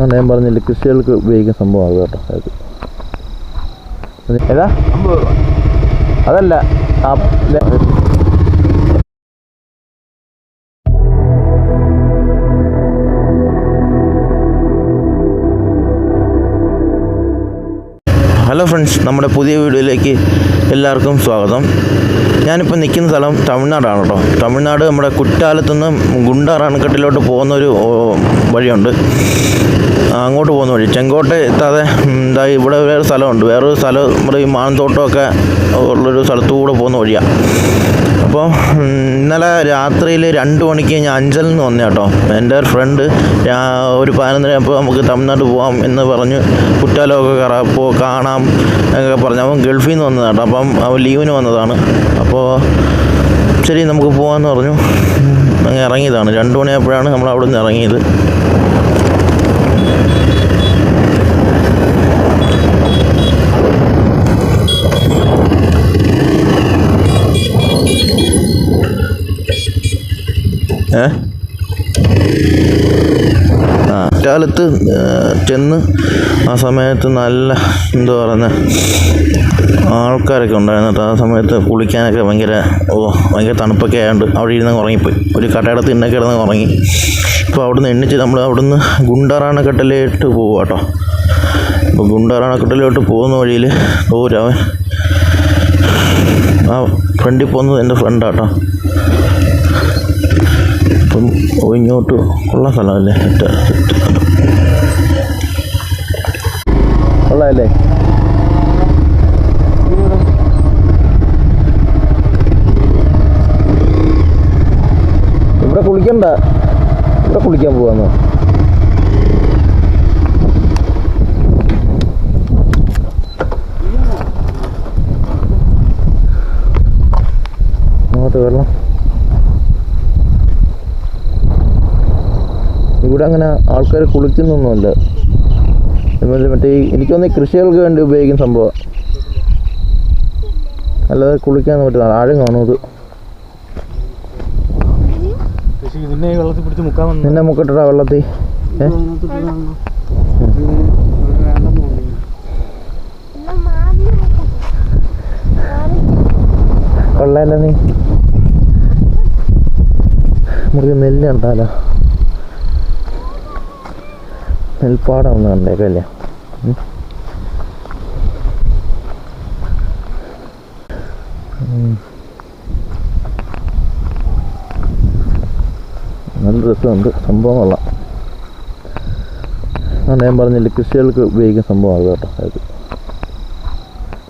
ഞാൻ പറഞ്ഞില്ല, കൃഷികൾക്ക് ഉപയോഗിക്കുന്ന സംഭവമാണ് കേട്ടോ. ഏതാ? അതല്ല, ഹലോ ഫ്രണ്ട്സ്, നമ്മുടെ പുതിയ വീഡിയോയിലേക്ക് എല്ലാവർക്കും സ്വാഗതം. ഞാനിപ്പോൾ നിൽക്കുന്ന സ്ഥലം തമിഴ്നാടാണ് കേട്ടോ. തമിഴ്നാട് നമ്മുടെ കുറ്റാലത്തുനിന്ന് ഗുണ്ടാർ അണക്കെട്ടിലോട്ട് പോകുന്നൊരു വഴിയുണ്ട്. അങ്ങോട്ട് പോകുന്ന വഴി ചെങ്കോട്ട എത്താതെ ഇവിടെ വേറെ സ്ഥലമുണ്ട്. വേറൊരു സ്ഥലം നമ്മുടെ ഈ മാന്തോട്ടമൊക്കെ ഉള്ളൊരു സ്ഥലത്തുകൂടെ പോകുന്ന വഴിയാണ്. അപ്പോൾ ഇന്നലെ രാത്രിയിൽ 2 മണിക്ക് ഞാൻ അഞ്ചലിൽ നിന്ന് വന്നേ കേട്ടോ. എൻ്റെ ഒരു ഫ്രണ്ട് ഒരു 11 അപ്പോൾ നമുക്ക് തമിഴ്നാട് പോകാം എന്ന് പറഞ്ഞ് കുറ്റാലമൊക്കെ കാണാം എന്നൊക്കെ പറഞ്ഞു. അവൻ ഗൾഫിൽ നിന്ന് വന്നതാണ് കേട്ടോ. അപ്പം അവൻ ലീവിന് വന്നതാണ്. അപ്പോൾ ശരി നമുക്ക് പോകാമെന്ന് പറഞ്ഞു. അങ്ങ് ഇറങ്ങിയതാണ്. 2 മണിയായപ്പോഴാണ് നമ്മൾ അവിടെ നിന്ന് ഇറങ്ങിയത്. കുറ്റാലത്ത് ചെന്ന് ആ സമയത്ത് നല്ല എന്താ പറയുന്നത് ആൾക്കാരൊക്കെ ഉണ്ടായിരുന്നു. ആ സമയത്ത് കുളിക്കാനൊക്കെ ഭയങ്കര തണുപ്പൊക്കെ ആയതുകൊണ്ട് അവിടെ ഇരുന്ന് ഉറങ്ങിപ്പോയി. ഒരു കടയുടെ തിണ്ണൊക്കെ കിടന്ന് ഉറങ്ങി. ഇപ്പോൾ അവിടുന്ന് എണ്ണിച്ച് നമ്മൾ അവിടുന്ന് ഗുണ്ടാർ അണക്കെട്ടിലോട്ട് പോകുക കേട്ടോ. അപ്പോൾ ഗുണ്ടാർ അണക്കെട്ടിലോട്ട് പോകുന്ന വഴിയിൽ അവൻ ആ ഫ്രണ്ടിൽ പോകുന്നത് എൻ്റെ ഫ്രണ്ടാട്ടോ. അപ്പം ഇങ്ങോട്ട് ഉള്ള സ്ഥലമല്ലേ, ഉള്ളതല്ലേ. ഇവിടെ കുളിക്കണ്ട, ഇവിടെ കുളിക്കാൻ പോവാന്നോ? അങ്ങോട്ട് വെള്ളം ഇവിടെ അങ്ങനെ ആൾക്കാർ കുളിക്കുന്നൊന്നുമല്ല. മറ്റേ എനിക്കൊന്ന് കൃഷികൾക്ക് വേണ്ടി ഉപയോഗിക്കുന്ന സംഭവം, അല്ലാതെ കുളിക്കാൻ പറ്റുന്ന ആഴം കാണും. ഇത് നിന്നെ മുക്കിട്ടാ വെള്ളത്തിൽ കൊള്ളാല്ല. നീ നമുക്ക് നെല്ല് കണ്ടാലോ? നെൽപ്പാടം ഒന്ന് കണ്ടേക്കല്ലേ. നല്ല രസമുണ്ട് സംഭവം, കൊള്ളാം. ഞാൻ പറഞ്ഞില്ല, കൃഷികൾക്ക് ഉപയോഗിക്കുന്ന സംഭവമാണ് കേട്ടോ.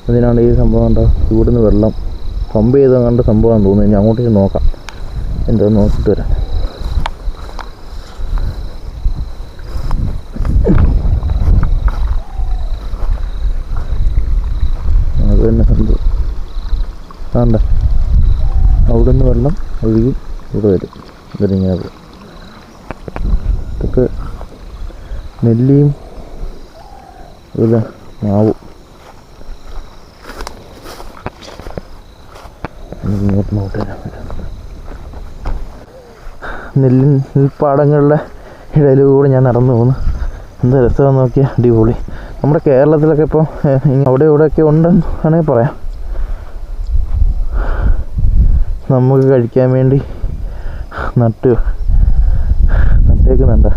അതിനാണ് ഈ സംഭവം കണ്ടോ. ഇവിടുന്ന് വെള്ളം പമ്പ് ചെയ്ത് കണ്ട സംഭവമാണെന്ന് തോന്നുന്നു. ഇനി അങ്ങോട്ടേക്ക് നോക്കാം, എന്താ നോക്കിയിട്ട് വരാം. അത് തന്നെ സംഭവം ആണ്ട. അവിടുന്ന് വെള്ളം ഒഴുകി ഇവിടെ വരും. ഇതിങ്ങനെ ഇതൊക്കെ നെല്ലിയും ഇല്ല മാവും. ഇങ്ങോട്ട് നോക്കില്ല, നെൽപ്പാടങ്ങളുടെ ഇടയിലൂടെ ഞാൻ നടന്നു പോകുന്നു. എന്താ രസമാണെന്ന് നോക്കിയാൽ, അടിപൊളി. നമ്മുടെ കേരളത്തിലൊക്കെ ഇപ്പോൾ അവിടെ ഇവിടെയൊക്കെ ഉണ്ടെന്ന് വേണമെങ്കിൽ പറയാം. നമുക്ക് കഴിക്കാൻ വേണ്ടി നട്ടേക്കുന്നുണ്ട്.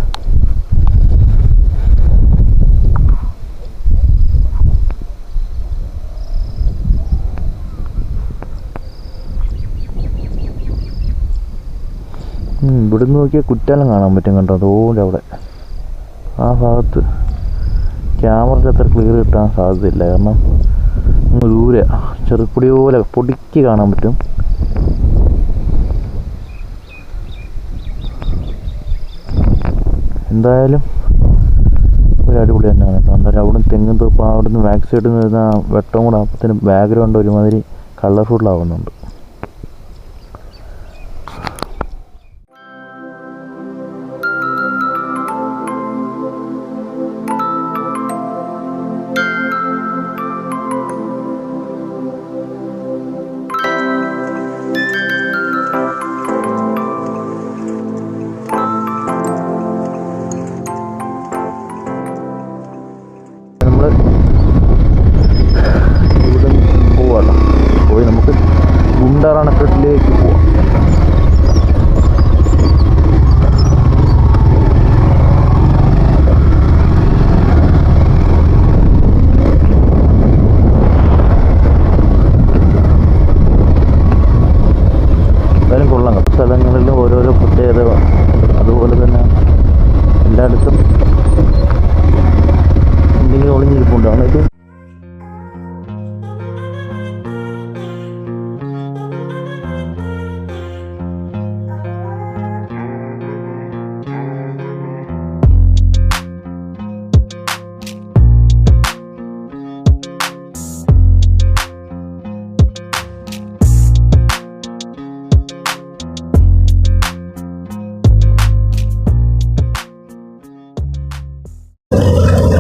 ഇവിടുന്ന് നോക്കിയാൽ കുറ്റാലം കാണാൻ പറ്റും കേട്ടോ. അതുകൊണ്ട് അവിടെ ആ ഭാഗത്ത് ക്യാമറയിൽ അത്ര ക്ലിയർ കിട്ടാൻ സാധ്യതയില്ല. കാരണം ദൂരെ ചെറുപ്പൊടി പോലെ പൊടിക്ക് കാണാൻ പറ്റും. എന്തായാലും ഒരു അടിപൊളി തന്നെയാണ് കേട്ടോ. എന്തായാലും അവിടുന്ന് തെങ്ങും തോപ്പ്, അവിടുന്ന് ബാക്ക് സൈഡിൽ നിന്ന് വരുന്ന വെട്ടം കൂടെ അപ്പത്തിന് ബാക്ക്ഗ്രൗണ്ട് ഒരുമാതിരി കളർഫുള്ളാവുന്നുണ്ട്. കിട്ടും. എന്തെങ്കിലും ഒളിഞ്ഞിരിപ്പുണ്ടാണ് ഇത്.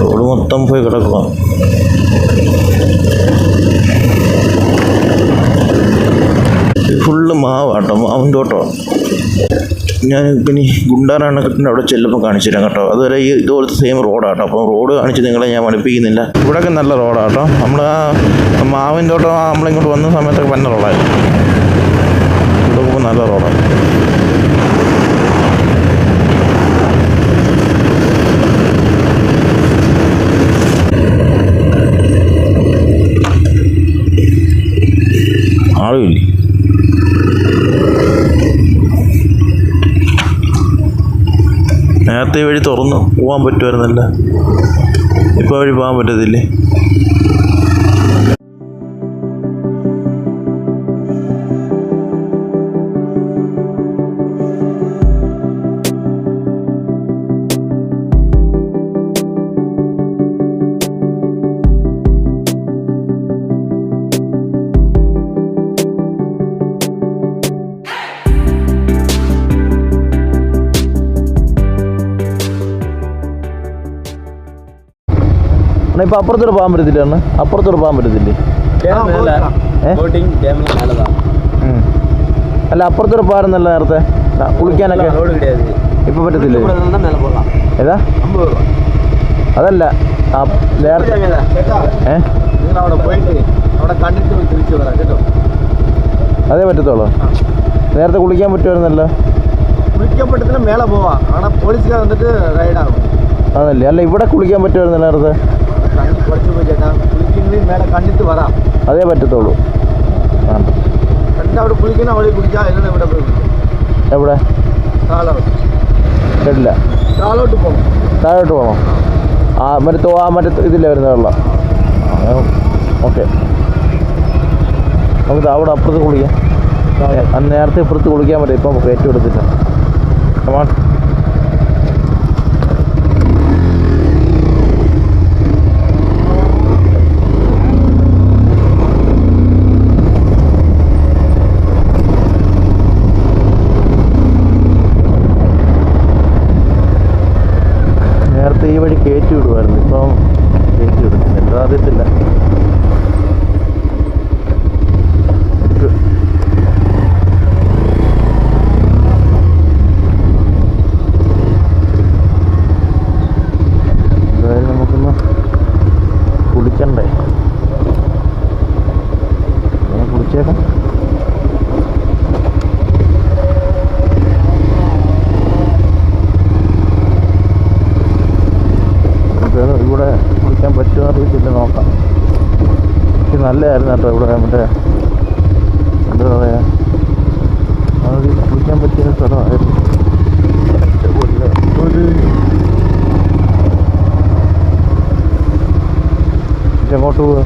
റോഡ് മൊത്തം പോയി കിടക്കുക. ഫുള്ള് മാവാട്ടോ, മാവും തോട്ടമാണ്. ഞാൻ പിന്നെ ഗുണ്ടാർ അണക്കെട്ടിൻ്റെ അവിടെ ചെല്ലുമ്പോൾ കാണിച്ചു തരാം കേട്ടോ. അതുവരെ ഈ ഇതുപോലത്തെ സെയിം റോഡാട്ടോ. അപ്പം റോഡ് കാണിച്ച് നിങ്ങളെ ഞാൻ പഠിപ്പിക്കുന്നില്ല. ഇവിടെയൊക്കെ നല്ല റോഡാട്ടോ. നമ്മൾ ആ മാവിൻ തോട്ടം നമ്മളിങ്ങോട്ട് വന്ന സമയത്തൊക്കെ പന്ന റോഡായിരുന്നു. ഇവിടെ പോകുമ്പോൾ നല്ല റോഡാണ്. ആളുമില്ല. നേരത്തെ വഴി തുറന്ന് പോകാൻ പറ്റുമായിരുന്നല്ല, ഇപ്പോൾ വഴി പോകാൻ പറ്റത്തില്ലേ? ഇപ്പം അപ്പുറത്തോട്ട് പോകാൻ പറ്റത്തില്ല അണ്ണ, അപ്പുറത്തോട്ട് പോകാൻ പറ്റത്തില്ലേ? അല്ല അപ്പുറത്തോട്ട് പോകാറുന്നല്ല നേരത്തെ കുളിക്കാനൊക്കെ. ഇപ്പം പറ്റത്തില്ലേ? ഏതാ? അതല്ല നേരത്തെ അതേ പറ്റത്തുള്ളൂ. നേരത്തെ കുളിക്കാൻ പറ്റുമായിരുന്നല്ലോ. കുളിക്കാൻ പറ്റത്തില്ല, മേലെ പോവാം. അവിടെ പോലീസുകാർ വന്നിട്ട് റൈഡാകും. അതല്ലേ? അല്ല ഇവിടെ കുളിക്കാൻ പറ്റുമായിരുന്നല്ലോ നേരത്തെ. കുറച്ച് പോയി ചേട്ടാ, കുളിക്കുന്നത് മേലെ കണ്ടിട്ട് വരാം. അതേ പറ്റത്തുള്ളൂ. കണ്ടിട്ട് അവിടെ കുളിക്കുന്ന അവിടെ കുളിക്കാം. എല്ലാം ഇവിടെ പോയി എവിടെ? താഴോട്ട് കേട്ടില്ല. താഴോട്ട് പോകണം. താഴോട്ട് പോകണം. മറ്റേ ഇതില്ലേ വരുന്ന വെള്ളം. ഓക്കെ, നമുക്ക് അവിടെ അപ്പുറത്ത് കുളിക്കാം. അന്ന് നേരത്തെ ഇപ്പുറത്ത് കുളിക്കാൻ പറ്റും, ഇപ്പം കയറ്റി കൊടുത്തില്ല. കമാൺ. നേരത്തെ ഈ വഴി കയറ്റി വിടുമായിരുന്നു, ഇപ്പം കയറ്റി വിടുന്നില്ല. എന്താ അറിയത്തില്ല. എന്തായാലും നമുക്കൊന്ന് കുളിക്കണ്ടേ? കുളിച്ചേക്കാം. ഇവിടെ കുളിക്കാൻ പറ്റുമോ അറിയത്തില്ല, നോക്കാം. പക്ഷെ നല്ലതായിരുന്നു കേട്ടോ. ഇവിടെ മറ്റേ എന്താ പറയുക, അത് കുളിക്കാൻ പറ്റിയ സ്ഥലമായിരുന്നു. എങ്ങോട്ട് പോവുക?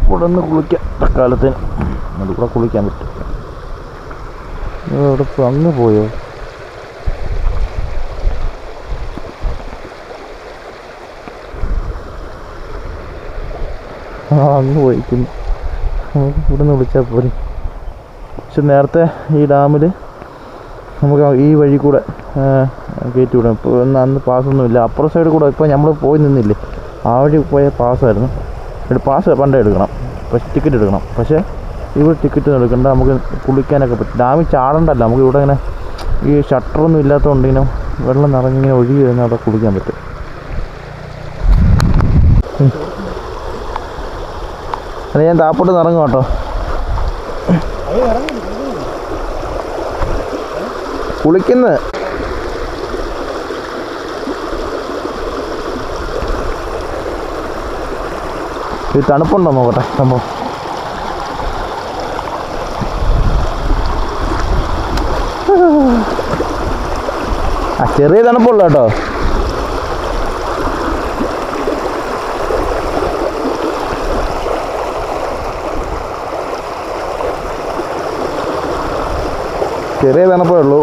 ഇവിടെ ഒന്ന് കുളിക്കാം തക്കാലത്തിന്. അതിലൂടെ കുളിക്കാൻ പറ്റും. ഇവിടെ ഇപ്പോൾ അങ്ങ് പോയോ? അങ്ങ് പോയിക്കുന്നു. നമുക്ക് ഇവിടെ നിന്ന് വിളിച്ചാൽ പോരെ. പക്ഷെ നേരത്തെ ഈ ഡാമിൽ നമുക്ക് ഈ വഴി കൂടെ കയറ്റി വിടാം. ഇപ്പോൾ അന്ന് പാസ്സൊന്നുമില്ല. അപ്പുറം സൈഡ് കൂടെ ഇപ്പോൾ നമ്മൾ പോയി നിന്നില്ലേ, ആ വഴി പോയ പാസ്സായിരുന്നു. പാസ് പണ്ടേ എടുക്കണം, പക്ഷേ ടിക്കറ്റ് എടുക്കണം. പക്ഷേ ഇവിടെ ടിക്കറ്റ് ഒന്നും എടുക്കണ്ട, നമുക്ക് കുളിക്കാനൊക്കെ പറ്റും. ഡാമിൽ ചാടണ്ടല്ല, നമുക്ക് ഇവിടെ ഇങ്ങനെ ഈ ഷട്ടറൊന്നും ഇല്ലാത്തതുകൊണ്ട് ഇങ്ങനെ വെള്ളം നിറഞ്ഞിങ്ങനെ ഒഴുകി വരുന്ന അവിടെ കുളിക്കാൻ പറ്റും. അത് ഞാൻ താപ്പോട്ട് ഇറങ്ങും കേട്ടോ. കുളിക്കുന്നത് ഇത് തണുപ്പുണ്ടോ നോക്കട്ടെ സംഭവം. ചെറിയ തണുപ്പുള്ളൂ കേട്ടോ. ചെറിയ തണുപ്പേ ഉള്ളൂ.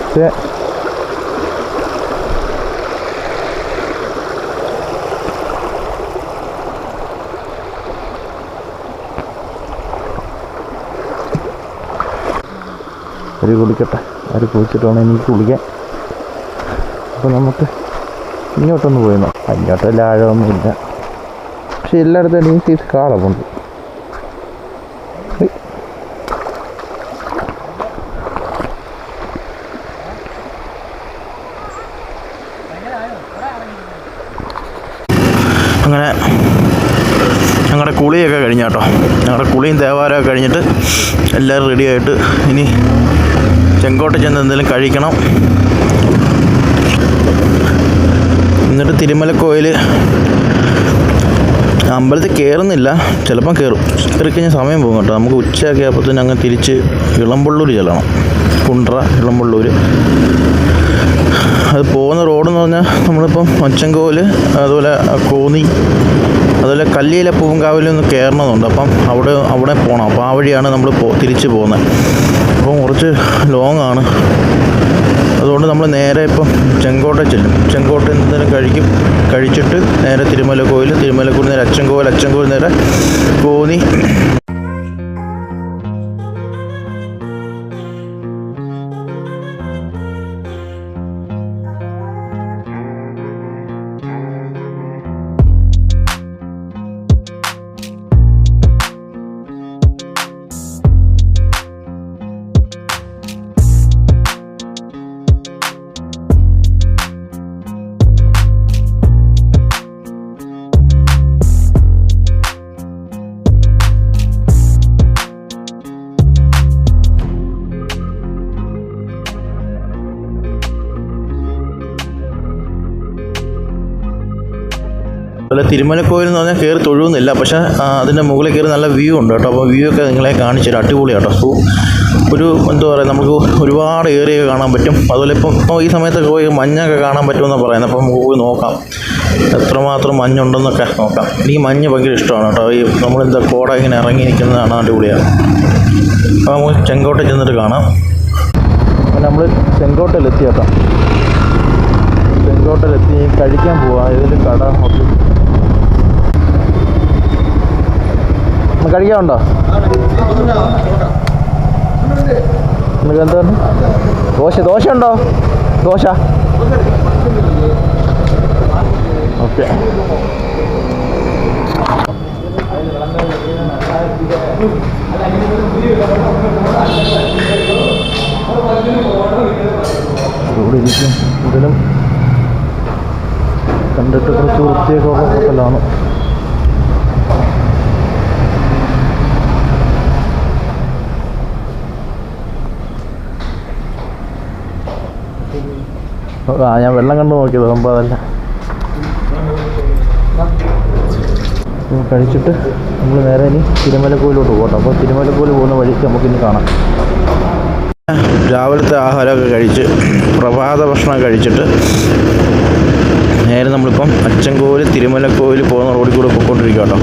പക്ഷേ ഒരു കുളിക്കട്ടെ, ഒരു കുളിച്ചിട്ട് വേണം എനിക്ക് കുളിക്കാൻ. അപ്പോൾ നമുക്ക് ഇങ്ങോട്ടൊന്ന് പോയിരുന്നു. അങ്ങോട്ടല്ല ആഴമൊന്നുമില്ല, പക്ഷെ എല്ലായിടത്തും ഈ സൈസ് കാളമുണ്ട്. അങ്ങനെ ഞങ്ങളുടെ കുളിയൊക്കെ കഴിഞ്ഞ കേട്ടോ. ഞങ്ങളുടെ കുളിയും തേവാരമൊക്കെ കഴിഞ്ഞിട്ട് എല്ലാവരും റെഡിയായിട്ട് ഇനി ചെങ്കോട്ട ചെന്ന് എന്തെങ്കിലും കഴിക്കണം. എന്നിട്ട് തിരുമലക്കോയിൽ അമ്പലത്തിൽ കയറുന്നില്ല, ചിലപ്പം കയറും. കയറിക്കഴിഞ്ഞാൽ സമയം പോകും കേട്ടോ. നമുക്ക് ഉച്ചയൊക്കെ ആയപ്പോഴത്തേന് അങ്ങ് തിരിച്ച് ഇളമ്പള്ളൂർ ചെല്ലണം. കുണ്ട്ര ഇളമ്പള്ളൂർ. അത് പോകുന്ന റോഡെന്ന് പറഞ്ഞാൽ നമ്മളിപ്പം ഒച്ചങ്കോൽ, അതുപോലെ കോന്നി, അതുപോലെ കല്ലിയിലെ പൂങ്കാവിലൊന്ന് കയറണമെന്നുണ്ട്. അപ്പം അവിടെ പോകണം. അപ്പോൾ ആ വഴിയാണ് നമ്മൾ തിരിച്ച് പോകുന്നത്. അപ്പം കുറച്ച് ലോങ് ആണ്. അതുകൊണ്ട് നമ്മൾ നേരെ ഇപ്പം ചെങ്കോട്ട ചെല്ലും. ചെങ്കോട്ട എന്തെങ്കിലും കഴിച്ചിട്ട് നേരെ തിരുമലക്കോയിൽ നേരെ അച്ചൻകോവിൽ നേരെ കോന്നി. അതുപോലെ തിരുമലക്കോയിൽ എന്ന് പറഞ്ഞാൽ കയറി തൊഴുന്നില്ല, പക്ഷേ അതിൻ്റെ മുകളിൽ കയറി നല്ല വ്യൂ ഉണ്ട് കേട്ടോ. അപ്പോൾ വ്യൂ ഒക്കെ നിങ്ങളെ കാണിച്ചു തരാം. അടിപൊളിയാണ് കേട്ടോ. ഒരു എന്താ പറയുക, നമുക്ക് ഒരുപാട് ഏരിയ കാണാൻ പറ്റും. അതുപോലെ ഇപ്പം ഈ സമയത്തൊക്കെ പോയി മഞ്ഞൊക്കെ കാണാൻ പറ്റുമെന്നാണ് പറയുന്നത്. അപ്പം നമുക്ക് പോയി നോക്കാം എത്രമാത്രം മഞ്ഞുണ്ടെന്നൊക്കെ നോക്കാം. എനിക്ക് മഞ്ഞ് ഭയങ്കര ഇഷ്ടമാണ് കേട്ടോ. ഈ നമ്മളെന്താ കോട ഇങ്ങനെ ഇറങ്ങി നിൽക്കുന്നതാണ് അടിപൊളിയാണ്. അപ്പോൾ നമുക്ക് ചെങ്കോട്ട ചെന്നിട്ട് കാണാം. നമ്മൾ ചെങ്കോട്ടയിലെത്തി കേട്ടോ. ചെങ്കോട്ടയിലെത്തി കഴിക്കാൻ പോവാം. ഇതിൽ കട ഹോട്ടൽ കഴിക്കാനുണ്ടോ? നിങ്ങൾക്ക് എന്താ ദോശ ഉണ്ടോ? ദോശ ഓക്കെ. ഇവിടെ ഇരിക്കും. ഇതിലും കണ്ടിട്ട് കുറച്ച് വൃത്തിയൊക്കെ ഉള്ള ഹോട്ടലാണ്. ഞാൻ വെള്ളം കണ്ടു നോക്കിയത് മുമ്പ്, അതല്ല. കഴിച്ചിട്ട് നമ്മൾ നേരെ ഇനി തിരുമലക്കോയിലോട്ട് പോകട്ടെ. അപ്പോൾ തിരുമലക്കോയിൽ പോകുന്ന വഴിക്ക് നമുക്കിനി കാണാം. രാവിലത്തെ ആഹാരമൊക്കെ കഴിച്ച് പ്രഭാത ഭക്ഷണം കഴിച്ചിട്ട് നേരെ നമ്മളിപ്പം അച്ചൻകോവിൽ തിരുമലക്കോയിൽ പോകുന്ന റോഡിൽ കൂടെ പോയിക്കൊണ്ടിരിക്കുക കേട്ടോ.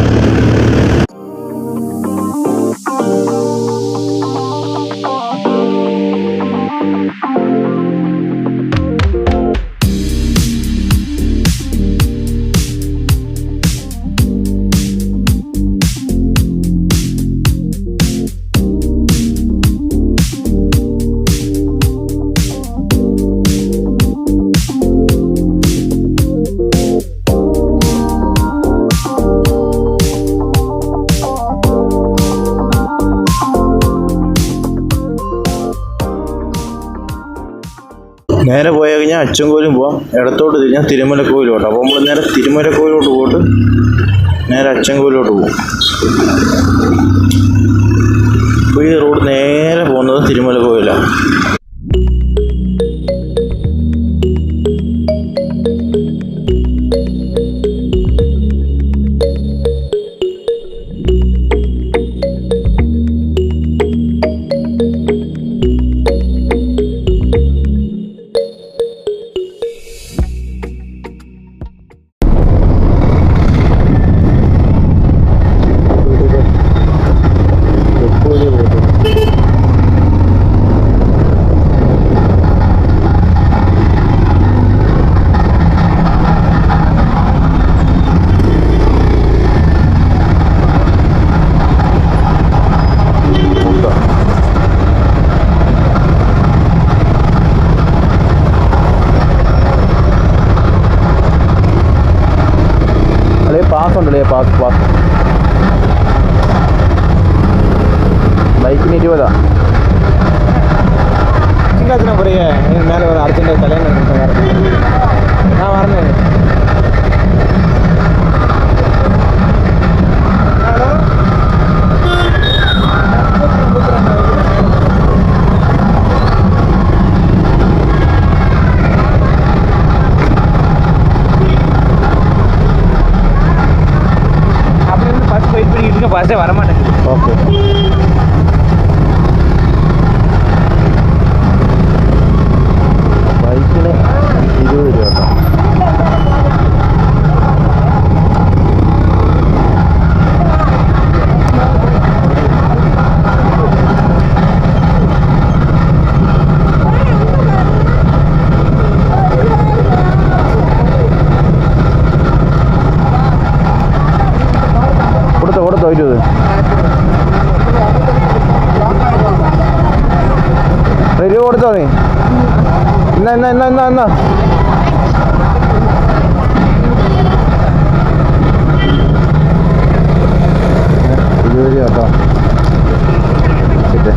നേരെ പോയി കഴിഞ്ഞാൽ അച്ചൻകോയിലും പോവാം, ഇടത്തോട്ട് തിരിഞ്ഞാൽ തിരുമലക്കോയിലോട്ട്. അപ്പോൾ നമ്മൾ നേരെ തിരുമലക്കോയിലോട്ട് പോയിട്ട് നേരെ അച്ചൻകോയിലോട്ട് പോകും. അപ്പോൾ ഈ റോഡ് നേരെ പോകുന്നത് തിരുമലക്കോയിലാണ്. പാസ് ഉണ്ടല്ലേ? പാസ് ബൈക്കിന് 20. சிங்காசனம் புரிய மேலே ஒரு அர்ஜென்ட் கல்யாணம் நான் வரணும். அப்படின்னு ஃபர்ஸ்ட் வெயிட் பண்ணிக்கிட்டு இருக்க, ஃபர்ஸ்டே வரமாட்டேங்குது. ഓക്കെ. ബൈക്കിന് 20 രൂപ കേട്ടോ. കൊടുത്തോ 20. രൂപ കൊടുത്തോ നീ? എന്നാ 20 രൂപ കേട്ടോ. ശരി.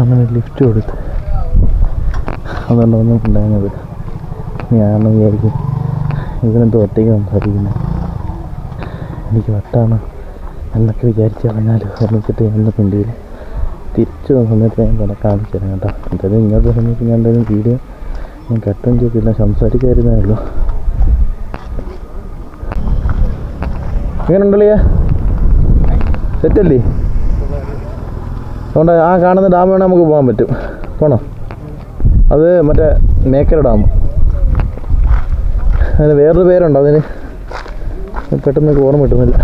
അങ്ങനെ ലിഫ്റ്റ് കൊടുത്ത് അതുകൊണ്ട് വന്നിട്ടുണ്ടായിരുന്നത്. ഞാൻ വിചാരിക്കും ഇതിനെന്തോ ഒറ്റയ്ക്ക് സംസാരിക്കുന്നത്, എനിക്ക് വട്ടാണ് എന്നൊക്കെ വിചാരിച്ച് പറഞ്ഞാൽ ഓർമ്മിച്ചിട്ട് ഞാൻ പിണ്ടിയിൽ തിരിച്ചു വന്ന സമയത്ത് ഞാൻ പല കാണിച്ചു തരാം കേട്ടോ. എന്തായാലും ഇങ്ങനത്തെ സമയത്ത് ഞാൻ എന്തായാലും വീഡിയോ ഞാൻ കട്ടും ചെയ്തില്ല, സംസാരിക്കായിരുന്നേ ഉള്ളൂ. എങ്ങനെ ഉണ്ടല്ലേ? സെറ്റല്ലേ? അതുകൊണ്ട് ആ കാണുന്ന ഡാം വേണേൽ നമുക്ക് പോകാൻ പറ്റും. പോണോ? അത് മറ്റേ മേക്കര ഡാം. അതിന് വേറൊരു പേരുണ്ട്, അതിന് പെട്ടെന്ന് ഓർമ്മ കിട്ടുന്നില്ല.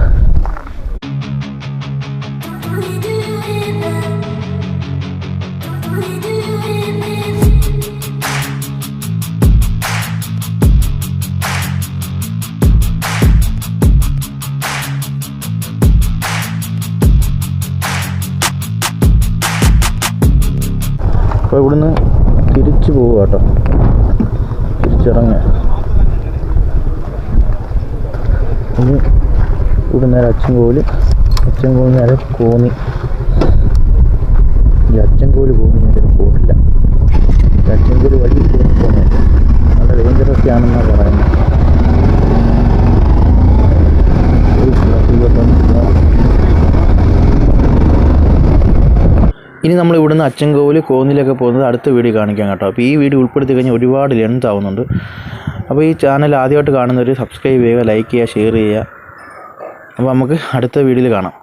അപ്പോൾ ഇവിടുന്ന് തിരിച്ച് പോവുക കേട്ടോ, തിരിച്ചിറങ്ങുക. ഇനി ഇവിടെ നേരെ അച്ചൻകോവിൽ നേരെ കോന്നി. ഈ അച്ചൻകോവിൽ കോന്നി ഞാൻ ഇതിൽ പോയിട്ടില്ല. ഈ അച്ചൻകോവിൽ വഴി പോകുന്നത് നല്ല ഡേഞ്ചറസ് ആണെന്നാണ് പറയുന്നത്. ഇനി നമ്മൾ ഇവിടുന്ന് അച്ചൻകോവിൽ കോന്നിലൊക്കെ പോകുന്നത് അടുത്ത വീഡിയോ കാണിക്കാം കേട്ടോ. അപ്പോൾ ഈ വീഡിയോ ഉൾപ്പെടുത്തി കഴിഞ്ഞാൽ ഒരുപാട് ലെങ്ത് ആവുന്നുണ്ട്. അപ്പോൾ ഈ ചാനൽ ആദ്യമായിട്ട് കാണുന്നവർ സബ്സ്ക്രൈബ് ചെയ്യുക, ലൈക്ക് ചെയ്യുക, ഷെയർ ചെയ്യുക. അപ്പോൾ നമുക്ക് അടുത്ത വീഡിയോയിൽ കാണാം.